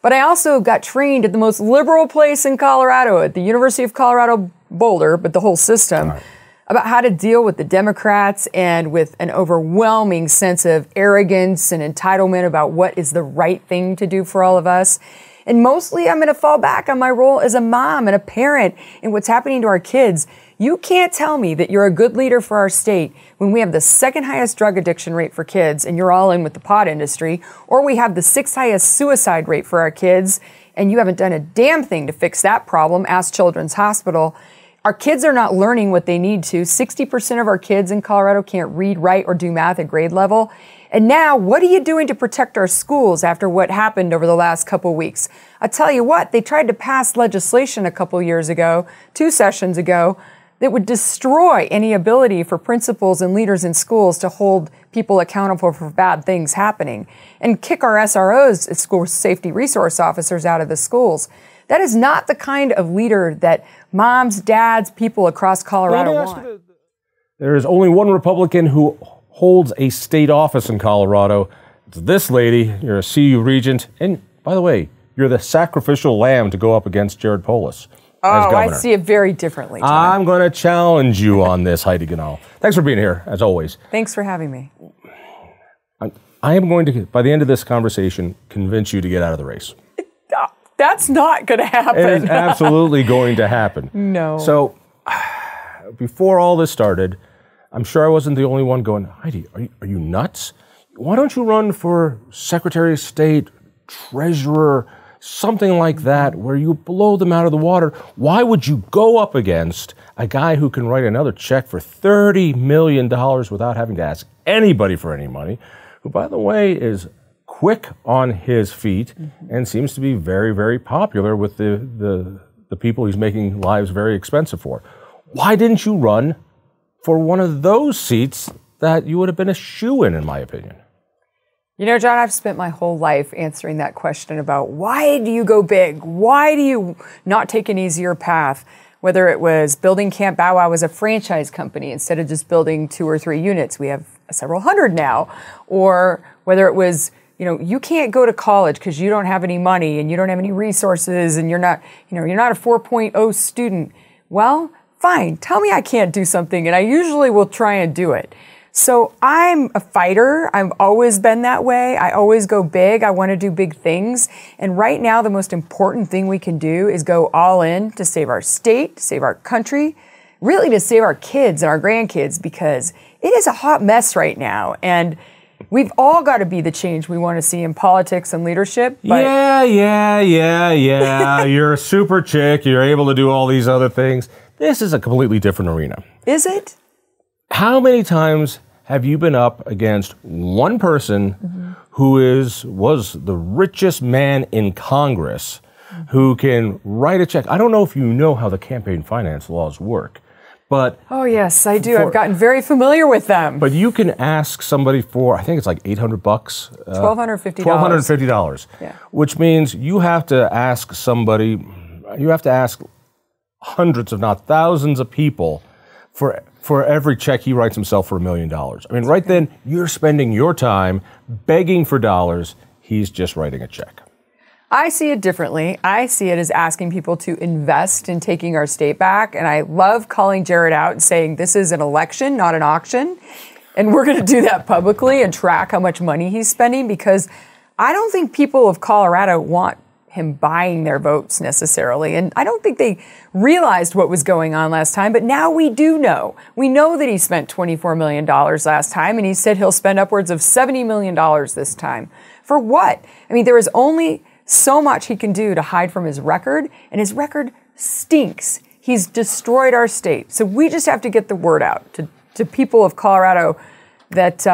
But I also got trained at the most liberal place in Colorado, at the University of Colorado Boulder, but the whole system, about how to deal with the Democrats and with an overwhelming sense of arrogance and entitlement about what is the right thing to do for all of us. And mostly I'm going to fall back on my role as a mom and a parent and what's happening to our kids. You can't tell me that you're a good leader for our state when we have the second highest drug addiction rate for kids and you're all in with the pot industry, or we have the sixth highest suicide rate for our kids and you haven't done a damn thing to fix that problem. Ask Children's Hospital. Our kids are not learning what they need to. 60% of our kids in Colorado can't read, write, or do math at grade level. And now, what are you doing to protect our schools after what happened over the last couple of weeks? I'll tell you what, they tried to pass legislation a couple years ago, 2 sessions ago, that would destroy any ability for principals and leaders in schools to hold people accountable for bad things happening and kick our SROs, school safety resource officers, out of the schools. That is not the kind of leader that moms, dads, people across Colorado want. There is only one Republican who holds a state office in Colorado. It's this lady. You're a CU regent. And by the way, you're the sacrificial lamb to go up against Jared Polis as governor. I see it very differently, Jon. I'm going to challenge you on this, Heidi Ganahl. Thanks for being here, as always. Thanks for having me. I am going to, by the end of this conversation, convince you to get out of the race. That's not going to happen. It is absolutely going to happen. No. So, before all this started, I'm sure I wasn't the only one going, Heidi, are you nuts? Why don't you run for Secretary of State, Treasurer, something like that, where you blow them out of the water? Why would you go up against a guy who can write another check for $30 million without having to ask anybody for any money, who, by the way, is quick on his feet and seems to be very, very popular with the people he's making lives very expensive for? Why didn't you run for one of those seats that you would have been a shoo-in, in my opinion? You know, Jon, I've spent my whole life answering that question about why do you go big? Why do you not take an easier path? Whether it was building Camp Bow Wow as a franchise company instead of just building 2 or 3 units. We have several hundred now. Or whether it was, you can't go to college because you don't have any money and you don't have any resources and you're not a 4.0 student. Well, fine, tell me I can't do something and I usually will try and do it. So I'm a fighter. I've always been that way. I always go big. I want to do big things. And right now, the most important thing we can do is go all in to save our state, to save our country, really to save our kids and our grandkids, because it is a hot mess right now. And we've all got to be the change we want to see in politics and leadership. But Yeah. You're a super chick. You're able to do all these other things. This is a completely different arena. Is it? How many times have you been up against one person who was the richest man in Congress, who can write a check? I don't know if you know how the campaign finance laws work, but... Oh, yes, I do. I've gotten very familiar with them. But you can ask somebody for, I think it's like $800. $1,250. $1,250. Yeah. Which means you have to ask somebody, you have to ask hundreds, if not thousands of people for every check he writes himself for $1 million. I mean, right then, you're spending your time begging for dollars. He's just writing a check. I see it differently. I see it as asking people to invest in taking our state back. And I love calling Jared out and saying this is an election, not an auction. And we're going to do that publicly and track how much money he's spending, because I don't think people of Colorado want him buying their votes necessarily. And I don't think they realized what was going on last time, but now we do know. We know that he spent $24 million last time, and he said he'll spend upwards of $70 million this time. For what? I mean, there is only so much he can do to hide from his record, and his record stinks. He's destroyed our state. So we just have to get the word out to people of Colorado that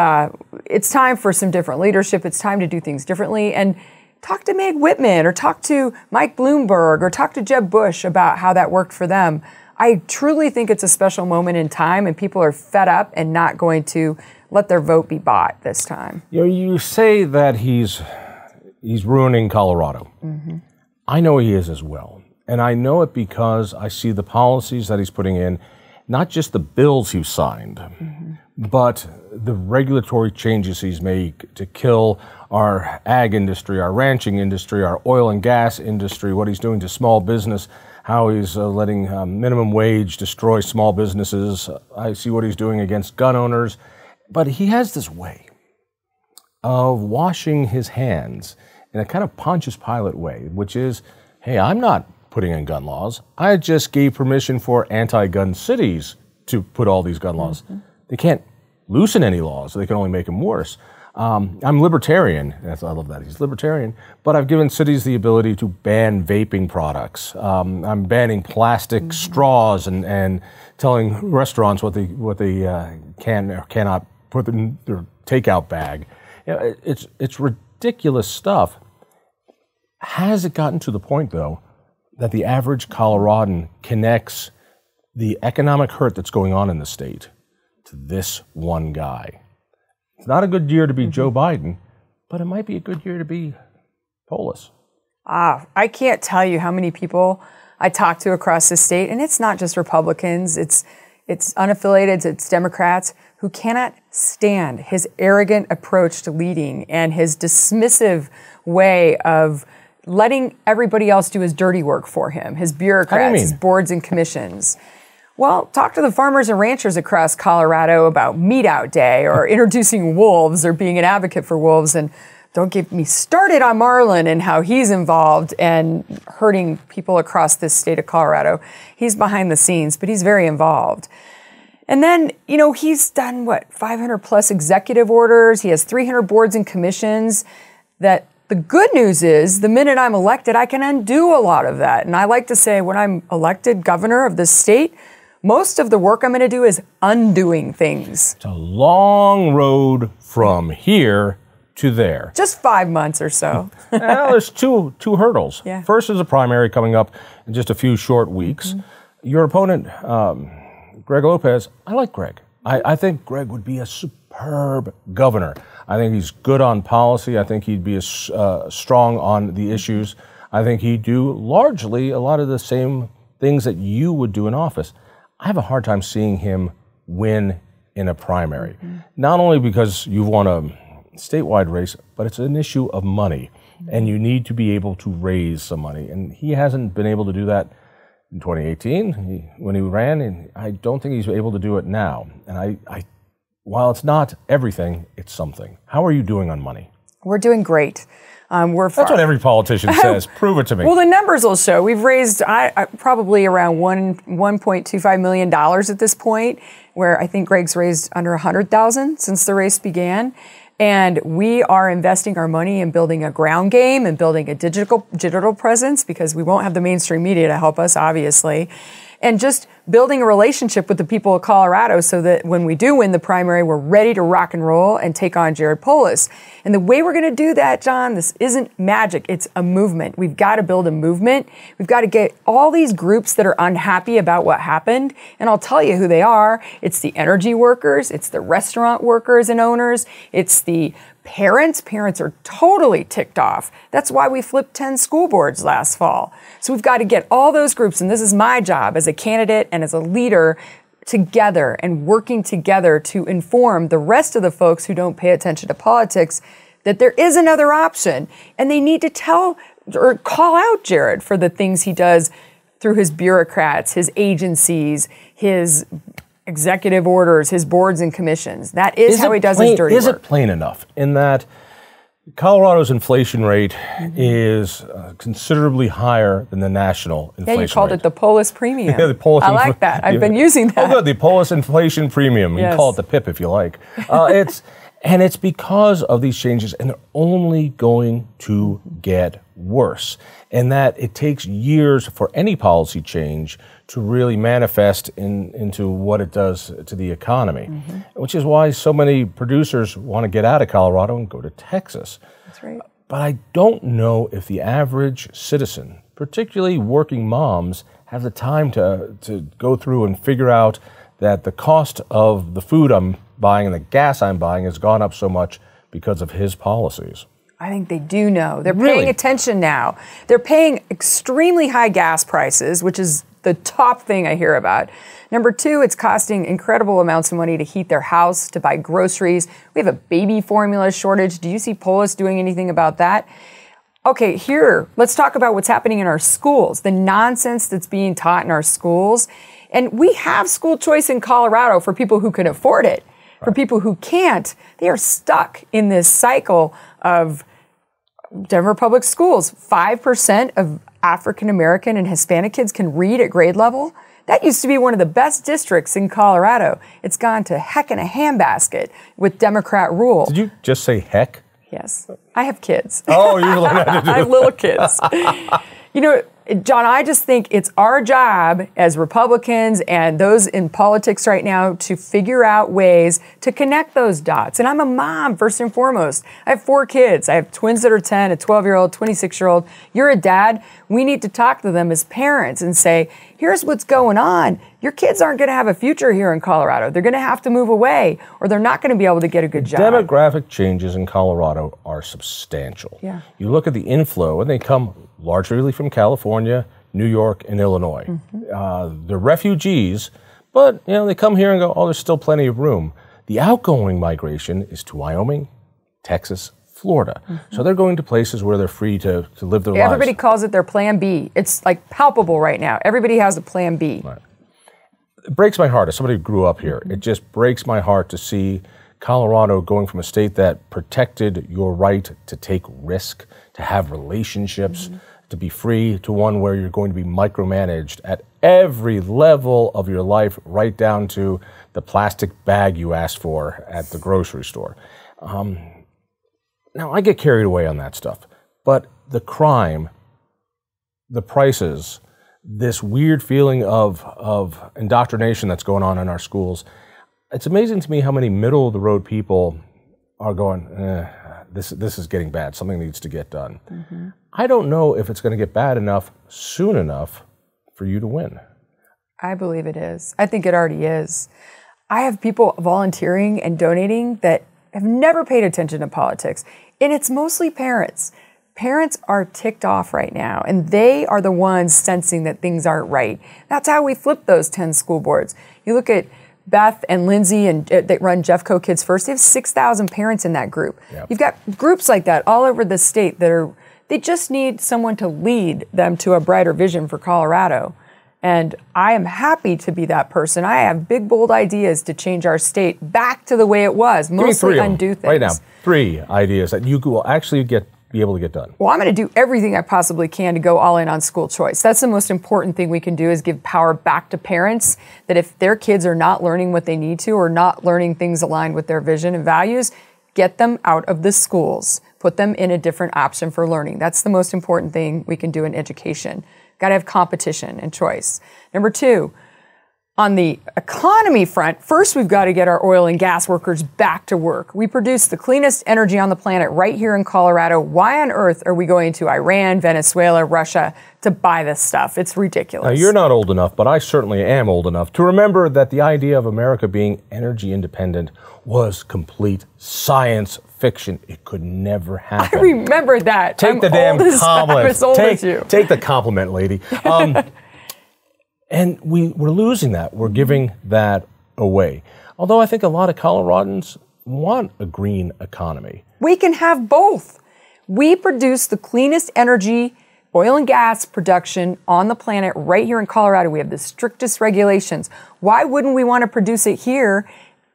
it's time for some different leadership. It's time to do things differently. And talk to Meg Whitman or talk to Mike Bloomberg or talk to Jeb Bush about how that worked for them. I truly think it's a special moment in time, and people are fed up and not going to let their vote be bought this time. You say that he's ruining Colorado. I know he is as well. And I know it because I see the policies that he's putting in, not just the bills he's signed, but the regulatory changes he's made to kill our ag industry, our ranching industry, our oil and gas industry, what he's doing to small business, how he's letting minimum wage destroy small businesses. I see what he's doing against gun owners. But he has this way of washing his hands in a kind of Pontius Pilate way, which is, hey, I'm not putting in gun laws. I just gave permission for anti-gun cities to put all these gun laws. They can't loosen any laws, so they can only make them worse. I'm libertarian. Yes, I love that. He's libertarian. But I've given cities the ability to ban vaping products. I'm banning plastic straws and telling restaurants what they can or cannot put in their takeout bag. You know, it's ridiculous stuff. Has it gotten to the point, though, that the average Coloradan connects the economic hurt that's going on in the state to this one guy? It's not a good year to be Joe Biden, but it might be a good year to be Polis. I can't tell you how many people I talk to across the state, and it's not just Republicans, it's unaffiliated, it's Democrats, who cannot stand his arrogant approach to leading and his dismissive way of letting everybody else do his dirty work for him, his bureaucrats, his boards and commissions. Well, talk to the farmers and ranchers across Colorado about Meat Out Day or introducing wolves or being an advocate for wolves. And don't get me started on Marlin and how he's involved and hurting people across this state of Colorado. He's behind the scenes, but he's very involved. And then, you know, he's done, 500 plus executive orders. He has 300 boards and commissions. That the good news is the minute I'm elected, I can undo a lot of that. And I like to say when I'm elected governor of this state, most of the work I'm going to do is undoing things. It's a long road from here to there. Just 5 months or so. Well, there's two hurdles. Yeah. First is a primary coming up in just a few short weeks. Your opponent, Greg Lopez, I like Greg. I think Greg would be a superb governor. I think he's good on policy. I think he'd be strong on the issues. I think he'd do largely a lot of the same things that you would do in office. I have a hard time seeing him win in a primary. Not only because you've won a statewide race, but it's an issue of money. And you need to be able to raise some money. And he hasn't been able to do that in 2018 when he ran, and I don't think he's able to do it now. And while it's not everything, it's something. How are you doing on money? We're doing great. That's what every politician says. Prove it to me. Well, the numbers will show. We've raised probably around $1.25 million at this point, where I think Greg's raised under $100,000 since the race began. And we are investing our money in building a ground game and building a digital presence, because we won't have the mainstream media to help us, obviously. And just building a relationship with the people of Colorado so that when we do win the primary, we're ready to rock and roll and take on Jared Polis. And the way we're going to do that, John, this isn't magic. It's a movement. We've got to build a movement. We've got to get all these groups that are unhappy about what happened. And I'll tell you who they are. It's the energy workers. It's the restaurant workers and owners. It's the parents. Parents are totally ticked off. That's why we flipped 10 school boards last fall. So we've got to get all those groups, and this is my job as a candidate and as a leader, together and working together to inform the rest of the folks who don't pay attention to politics that there is another option. And they need to tell or call out Jared for the things he does through his bureaucrats, his agencies, his executive orders, his boards and commissions. That is how he does his dirty work. Is it plain enough in that Colorado's inflation rate is considerably higher than the national inflation rate? Yeah, you called it the Polis premium. Yeah, the Polis I like that. I've been using that. Oh, good. The Polis inflation premium. You can call it the PIP if you like. It's because of these changes, and they're only going to get worse. And that it takes years for any policy change to really manifest into what it does to the economy, which is why so many producers want to get out of Colorado and go to Texas. That's right. But I don't know if the average citizen, particularly working moms, have the time to go through and figure out that the cost of the food I'm buying and the gas I'm buying has gone up so much because of his policies. I think they do know. They're paying attention now. They're paying extremely high gas prices, which is the top thing I hear about. Number two, it's costing incredible amounts of money to heat their house, to buy groceries. We have a baby formula shortage. Do you see Polis doing anything about that? Okay, here, let's talk about what's happening in our schools, the nonsense that's being taught in our schools. And we have school choice in Colorado for people who can afford it. For people who can't, they are stuck in this cycle of Denver Public Schools. 5% of African American and Hispanic kids can read at grade level. That used to be one of the best districts in Colorado. It's gone to heck in a handbasket with Democrat rule. Did you just say heck? Yes. I have kids. Oh, you really had to do I have little kids. You know, John, I just think it's our job as Republicans and those in politics right now to figure out ways to connect those dots. And I'm a mom, first and foremost. I have 4 kids. I have twins that are 10, a 12-year-old, 26-year-old. You're a dad. We need to talk to them as parents and say, here's what's going on. Your kids aren't going to have a future here in Colorado. They're going to have to move away, or they're not going to be able to get a good job. Demographic changes in Colorado are substantial. Yeah. You look at the inflow, and they come largely from California, New York, and Illinois. They're refugees, but they come here and go, oh, there's still plenty of room. The outgoing migration is to Wyoming, Texas, Florida. So they're going to places where they're free to live their lives. Everybody calls it their plan B. It's like palpable right now. Everybody has a plan B. Right. It breaks my heart as somebody who grew up here. It just breaks my heart to see Colorado going from a state that protected your right to take risk, to have relationships, to be free, to one where you're going to be micromanaged at every level of your life, right down to the plastic bag you asked for at the grocery store. Now, I get carried away on that stuff, but the crime, the prices, this weird feeling of indoctrination that's going on in our schools, it's amazing to me how many middle-of-the-road people are going, this is getting bad. Something needs to get done. I don't know if it's going to get bad enough soon enough for you to win. I believe it is. I think it already is. I have people volunteering and donating that have never paid attention to politics, and it's mostly parents. Parents are ticked off right now, and they are the ones sensing that things aren't right. That's how we flip those 10 school boards. You look at Beth and Lindsay and that run Jeffco Kids First. They have 6,000 parents in that group. Yep. You've got groups like that all over the state they just need someone to lead them to a brighter vision for Colorado. And I am happy to be that person. I have big, bold ideas to change our state back to the way it was, mostly undo things. Right now, 3 ideas that you will actually be able to get done. Well, I'm going to do everything I possibly can to go all in on school choice. That's the most important thing we can do, is give power back to parents, that if their kids are not learning what they need to or not learning things aligned with their vision and values, get them out of the schools. Put them in a different option for learning. That's the most important thing we can do in education. Got to have competition and choice. Number 2, on the economy front, first we've got to get our oil and gas workers back to work. We produce the cleanest energy on the planet right here in Colorado. Why on earth are we going to Iran, Venezuela, Russia to buy this stuff? It's ridiculous. Now, you're not old enough, but I certainly am old enough to remember that the idea of America being energy independent was complete science fiction. It could never happen. I remember that. Take the damn compliment. I'm as old as you. Take the compliment, lady. And we're losing that. We're giving that away. Although I think a lot of Coloradans want a green economy. We can have both. We produce the cleanest energy, oil and gas production on the planet right here in Colorado. We have the strictest regulations. Why wouldn't we want to produce it here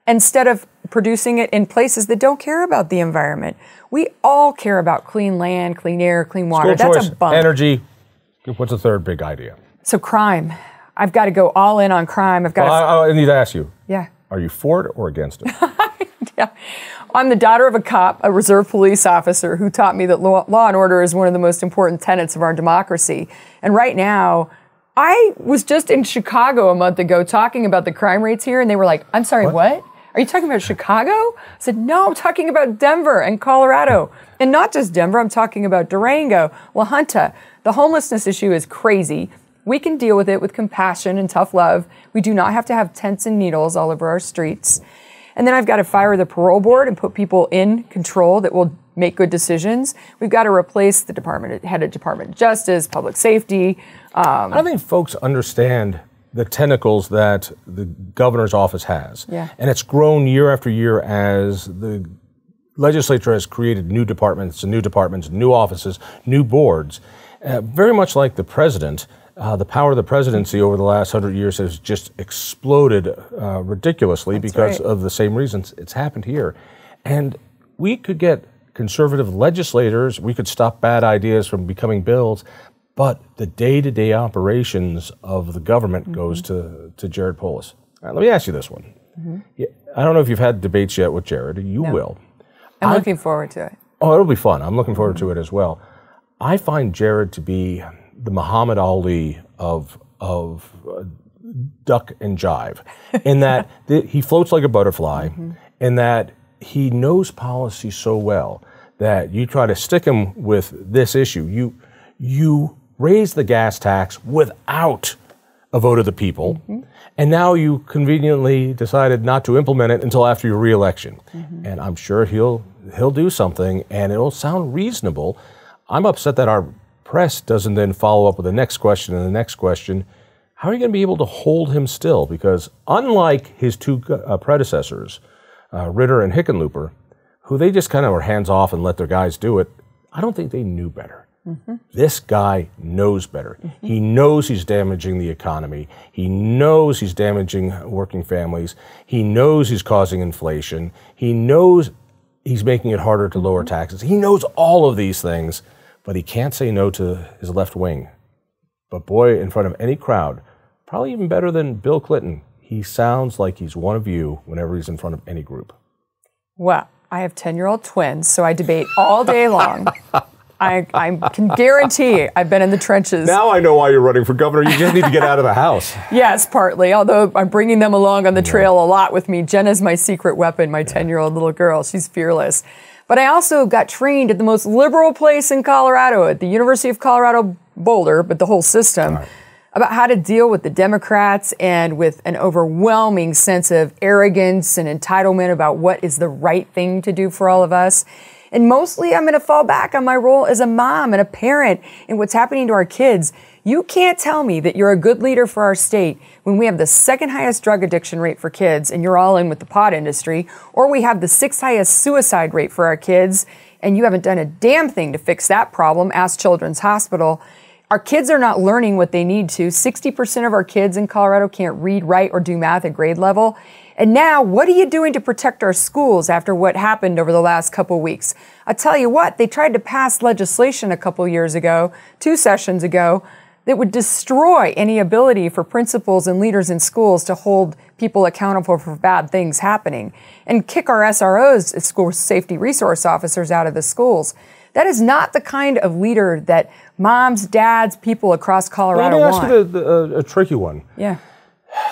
instead of producing it in places that don't care about the environment? We all care about clean land, clean air, clean water. School That's choice, a bump. Energy. What's the third big idea? So crime. I've got to go all in on crime. I need to ask you. Yeah. Are you for it or against it? Yeah. I'm the daughter of a cop, a reserve police officer, who taught me that law and order is one of the most important tenets of our democracy. And right now, I was just in Chicago a month ago talking about the crime rates here, and they were like, I'm sorry, what? Are you talking about Chicago? I said, no, I'm talking about Denver and Colorado. And not just Denver, I'm talking about Durango, La Junta. The homelessness issue is crazy. We can deal with it with compassion and tough love. We do not have to have tents and needles all over our streets. And then I've got to fire the parole board and put people in control that will make good decisions. We've got to replace the head of Department of Justice, public safety. I don't think folks understand the tentacles that the governor's office has. Yeah. And it's grown year after year as the legislature has created new departments, new offices, new boards. Very much like the president, the power of the presidency over the last 100 years has just exploded ridiculously because of the same reasons it's happened here. And we could get conservative legislators, we could stop bad ideas from becoming bills, but the day-to-day operations of the government goes to Jared Polis. Let me ask you this one. I don't know if you've had debates yet with Jared. You will. I'm looking forward to it. Oh, it'll be fun. I'm looking forward to it as well. I find Jared to be the Muhammad Ali of duck and jive, in that he floats like a butterfly, in that he knows policy so well that you try to stick him with this issue. You raise the gas tax without a vote of the people, and now you conveniently decided not to implement it until after your re-election. And I'm sure he'll do something, and it'll sound reasonable. I'm upset that our press doesn't then follow up with the next question and the next question. How are you going to be able to hold him still? Because unlike his two predecessors, Ritter and Hickenlooper, who they just kind of were hands off and let their guys do it, I don't think they knew better. This guy knows better. He knows he's damaging the economy. He knows he's damaging working families. He knows he's causing inflation. He knows he's making it harder to lower taxes. He knows all of these things, but he can't say no to his left wing. But boy, in front of any crowd, probably even better than Bill Clinton, he sounds like he's one of you whenever he's in front of any group. Well, I have 10-year-old twins, so I debate all day long. I can guarantee I've been in the trenches. Now I know why you're running for governor. You just need to get out of the house. Yes, partly, although I'm bringing them along on the trail a lot with me. Jenna's my secret weapon, my 10-year-old little girl. She's fearless. But I also got trained at the most liberal place in Colorado, at the University of Colorado Boulder, but the whole system, about how to deal with the Democrats and with an overwhelming sense of arrogance and entitlement about what is the right thing to do for all of us. And mostly I'm going to fall back on my role as a mom and a parent and what's happening to our kids. You can't tell me that you're a good leader for our state when we have the second highest drug addiction rate for kids and you're all in with the pot industry, or we have the sixth highest suicide rate for our kids and you haven't done a damn thing to fix that problem. Ask Children's Hospital. Our kids are not learning what they need to. 60% of our kids in Colorado can't read, write, or do math at grade level. And now, what are you doing to protect our schools after what happened over the last couple weeks? I'll tell you what, they tried to pass legislation a couple years ago, 2 sessions ago, that would destroy any ability for principals and leaders in schools to hold people accountable for bad things happening and kick our SROs, school safety resource officers, out of the schools. That is not the kind of leader that moms, dads, people across Colorado want. Let me ask you a tricky one. Yeah.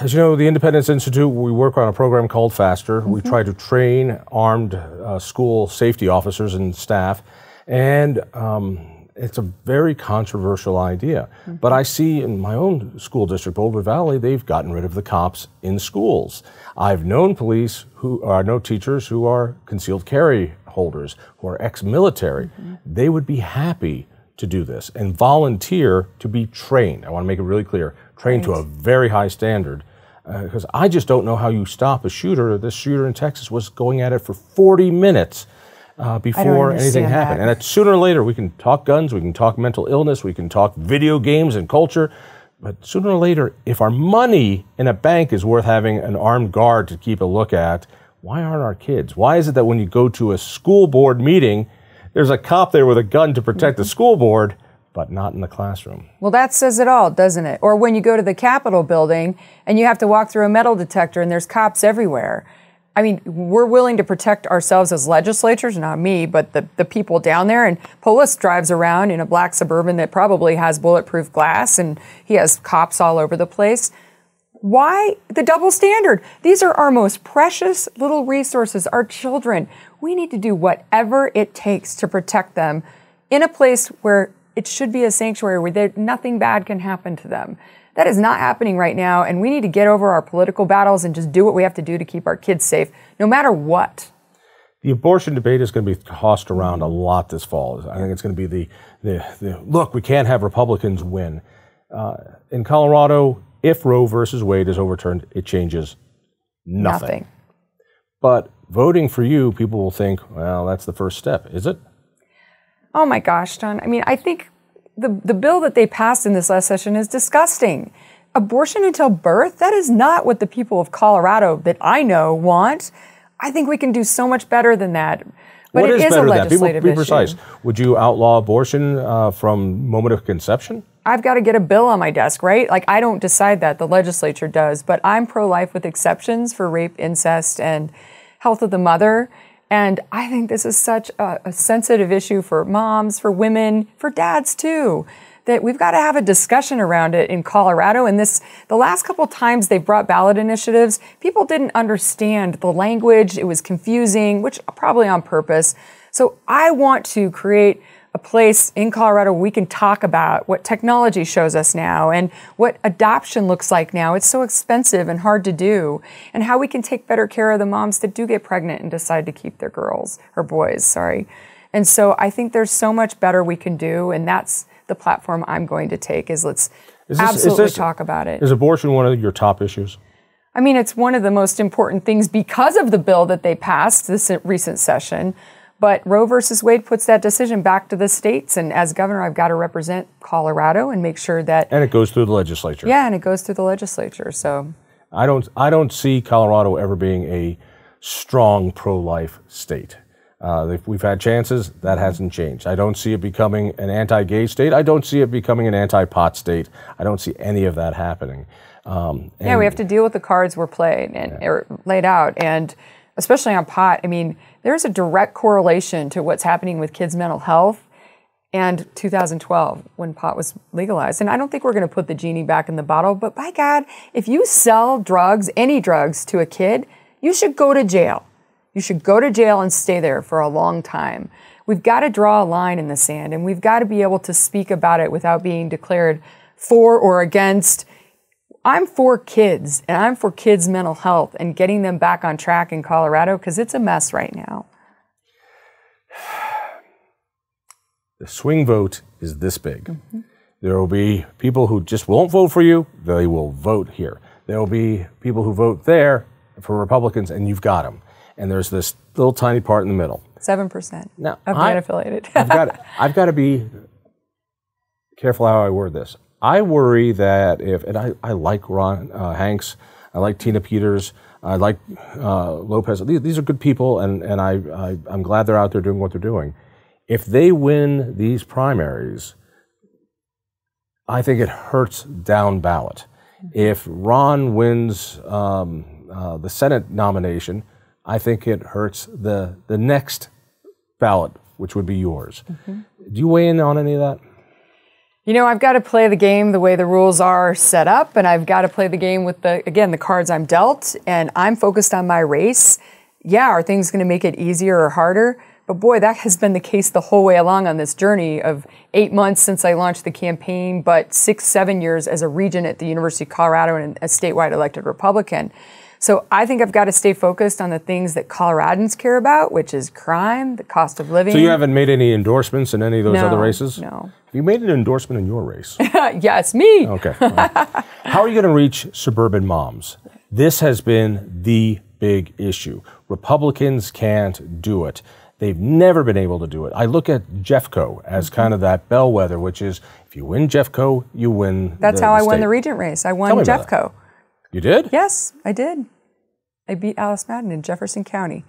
As you know, the Independence Institute, we work on a program called FASTER. We try to train armed school safety officers and staff, and it's a very controversial idea. But I see in my own school district, Boulder Valley, they've gotten rid of the cops in schools. I've known teachers who are concealed carry holders, who are ex-military. They would be happy to do this and volunteer to be trained. I want to make it really clear, trained to a very high standard, because I just don't know how you stop a shooter. This shooter in Texas was going at it for 40 minutes before anything happened. And sooner or later, we can talk guns, we can talk mental illness, we can talk video games and culture, but sooner or later, if our money in a bank is worth having an armed guard to keep a look at, why aren't our kids? Why is it that when you go to a school board meeting, there's a cop there with a gun to protect the school board, but not in the classroom? Well, that says it all, doesn't it? Or when you go to the Capitol building and you have to walk through a metal detector and there's cops everywhere. I mean, we're willing to protect ourselves as legislators, not me, but the people down there. And Polis drives around in a black Suburban that probably has bulletproof glass, and he has cops all over the place. Why the double standard? These are our most precious little resources, our children. We need to do whatever it takes to protect them in a place where it should be a sanctuary, where nothing bad can happen to them. That is not happening right now, and we need to get over our political battles and just do what we have to do to keep our kids safe, no matter what. The abortion debate is going to be tossed around a lot this fall. I think it's going to be the look, we can't have Republicans win. In Colorado, if Roe versus Wade is overturned, it changes nothing. But voting for you, people will think, well, that's the first step. Is it? Oh my gosh, Jon. I mean, I think the bill that they passed in this last session is disgusting. Abortion until birth, that is not what the people of Colorado that I know want. I think we can do so much better than that. But it is a legislative issue. Be precise. Would you outlaw abortion from moment of conception? I've got to get a bill on my desk, right? Like, I don't decide that. The legislature does. But I'm pro-life with exceptions for rape, incest, and health of the mother. And I think this is such a sensitive issue for moms, for women, for dads too, that we've got to have a discussion around it in Colorado. And the last couple times they've brought ballot initiatives, people didn't understand the language. It was confusing, which probably on purpose. So I want to create a place in Colorado where we can talk about what technology shows us now and what adoption looks like now. It's so expensive and hard to do, and how we can take better care of the moms that do get pregnant and decide to keep their boys. And so I think there's so much better we can do, and that's the platform I'm going to take let's absolutely talk about it. Is abortion one of your top issues? I mean, it's one of the most important things because of the bill that they passed this recent session. But Roe versus Wade puts that decision back to the states. And as governor, I've got to represent Colorado and make sure that... And it goes through the legislature. Yeah, and it goes through the legislature. So I don't see Colorado ever being a strong pro-life state. We've had chances, that hasn't changed. I don't see it becoming an anti-gay state. I don't see it becoming an anti-pot state. I don't see any of that happening. Yeah, we have to deal with the cards we're played and laid out. And especially on pot, I mean, there's a direct correlation to what's happening with kids' mental health and 2012 when pot was legalized. And I don't think we're going to put the genie back in the bottle, but by God, if you sell drugs, any drugs to a kid, you should go to jail. You should go to jail and stay there for a long time. We've got to draw a line in the sand, and we've got to be able to speak about it without being declared for or against. I'm for kids, and I'm for kids' mental health and getting them back on track in Colorado because it's a mess right now. The swing vote is this big. Mm-hmm. There will be people who just won't vote for you. They will vote here. There will be people who vote there for Republicans, and you've got them. And there's this little tiny part in the middle. 7% now, of the unaffiliated. I've got to be careful how I word this. I worry that I like Ron Hanks, I like Tina Peters, I like Lopez. These are good people, and I'm glad they're out there doing what they're doing. If they win these primaries, I think it hurts down ballot. If Ron wins the Senate nomination, I think it hurts the next ballot, which would be yours. Mm-hmm. Do you weigh in on any of that? You know, I've got to play the game the way the rules are set up, and I've got to play the game with the cards I'm dealt, and I'm focused on my race. Yeah, are things going to make it easier or harder? But boy, that has been the case the whole way along on this journey of 8 months since I launched the campaign, but 6-7 years as a regent at the University of Colorado and a statewide elected Republican. So I think I've got to stay focused on the things that Coloradans care about, which is crime, the cost of living. So you haven't made any endorsements in any of those other races? No. Have you made an endorsement in your race? Yes, me. Okay. Right. How are you going to reach suburban moms? This has been the big issue. Republicans can't do it. They've never been able to do it. I look at Jeffco as kind of that bellwether, which is if you win Jeffco, you win That's how I won the Regent race. I won Jeffco. You did? Yes, I did. I beat Alice Madden in Jefferson County.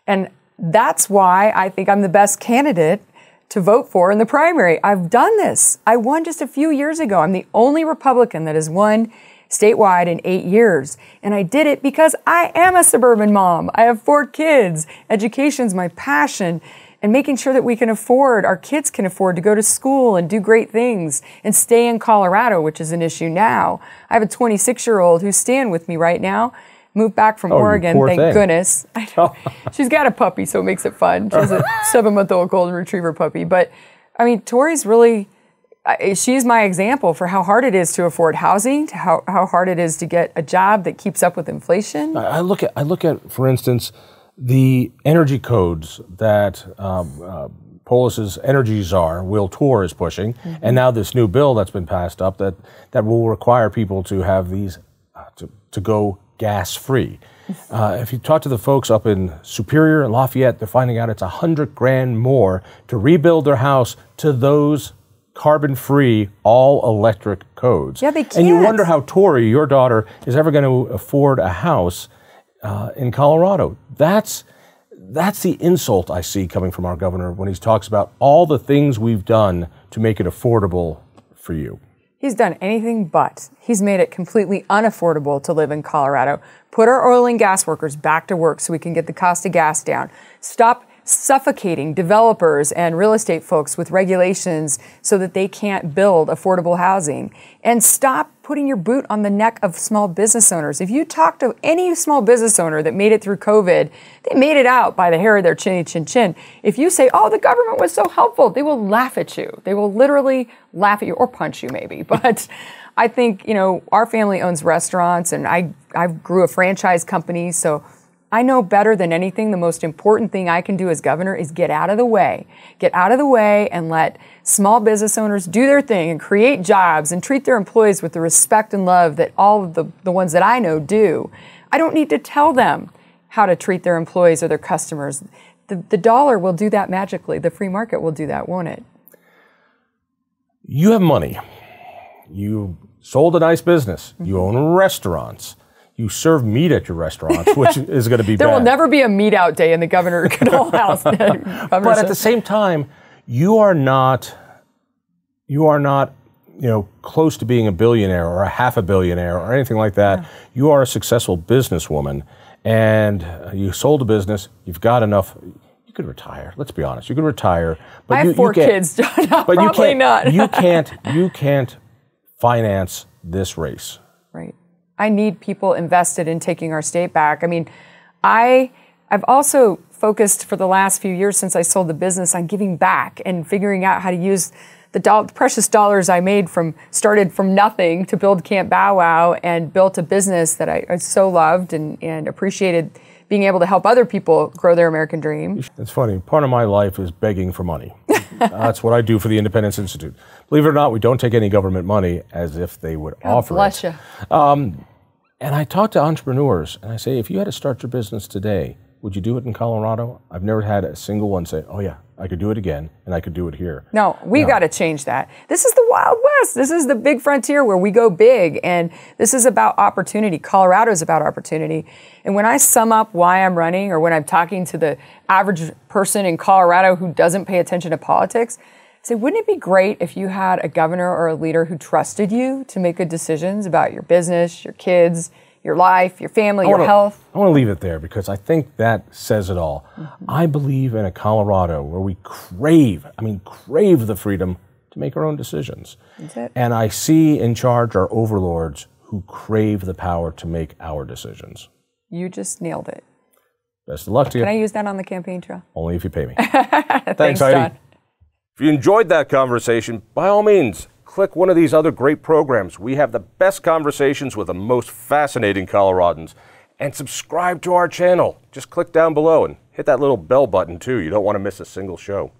And that's why I think I'm the best candidate to vote for in the primary. I've done this. I won just a few years ago. I'm the only Republican that has won statewide in 8 years. And I did it because I am a suburban mom. I have 4 kids. Education's my passion. And making sure that we can afford, our kids can afford to go to school and do great things and stay in Colorado, which is an issue now. I have a 26-year-old who's staying with me right now. Moved back from Oregon, thank goodness. I know. She's got a puppy, so it makes it fun. She has a 7-month-old golden retriever puppy. But, I mean, Tori's really she's my example for how hard it is to afford housing, to how hard it is to get a job that keeps up with inflation. I look at, for instance, the energy codes that Polis's energy czar, Will Tor, is pushing, and now this new bill that's been passed up that will require people to have these to go gas-free. If you talk to the folks up in Superior and Lafayette, they're finding out it's $100,000 more to rebuild their house to those carbon-free, all-electric codes. Yeah, they can't. And you wonder how Tori, your daughter, is ever going to afford a house in Colorado. That's the insult I see coming from our governor when he talks about all the things we've done to make it affordable for you. He's done anything but. He's made it completely unaffordable to live in Colorado. Put our oil and gas workers back to work so we can get the cost of gas down. Stop suffocating developers and real estate folks with regulations so that they can't build affordable housing. And stop putting your boot on the neck of small business owners. If you talk to any small business owner that made it through COVID, they made it out by the hair of their chinny chin chin. If you say, oh, the government was so helpful, they will laugh at you. They will literally laugh at you or punch you maybe. But I think, our family owns restaurants and I grew a franchise company, so I know better than anything the most important thing I can do as governor is get out of the way. Get out of the way and let small business owners do their thing and create jobs and treat their employees with the respect and love that all of the ones that I know do. I don't need to tell them how to treat their employees or their customers. The dollar will do that magically. The free market will do that, won't it? You have money. You sold a nice business. You own restaurants. You serve meat at your restaurants, which is going to be there bad. will never be a meat out day in the Governor Ganahl house. But at the same time, you are not, close to being a billionaire or a half a billionaire or anything like that. Yeah. You are a successful businesswoman, and you sold a business. You've got enough. You could retire. Let's be honest. You could retire. But I have four kids, John. Probably not. you can't finance this race. Right. I need people invested in taking our state back. I mean, I've also focused for the last few years since I sold the business on giving back and figuring out how to use the precious dollars I made started from nothing to build Camp Bow Wow and built a business that I so loved and appreciated being able to help other people grow their American dream. It's funny. Part of my life is begging for money. That's what I do for the Independence Institute. Believe it or not, we don't take any government money as if they would offer it. God bless you. And I talk to entrepreneurs, and I say, if you had to start your business today, would you do it in Colorado? I've never had a single one say, oh yeah, I could do it again, and I could do it here. No, we've got to change that. This is the Wild West. This is the big frontier where we go big, and this is about opportunity. Colorado is about opportunity. And when I sum up why I'm running, or when I'm talking to the average person in Colorado who doesn't pay attention to politics, I say, wouldn't it be great if you had a governor or a leader who trusted you to make good decisions about your business, your kids, your life, your family, your health? I want to leave it there because I think that says it all. I believe in a Colorado where we crave the freedom to make our own decisions. That's it. And I see in charge our overlords who crave the power to make our decisions. You just nailed it. Best of luck to you. Can I use that on the campaign trail? Only if you pay me. Thanks, Heidi. John. If you enjoyed that conversation, by all means, click one of these other great programs. We have the best conversations with the most fascinating Coloradans. And subscribe to our channel. Just click down below and hit that little bell button too. You don't want to miss a single show.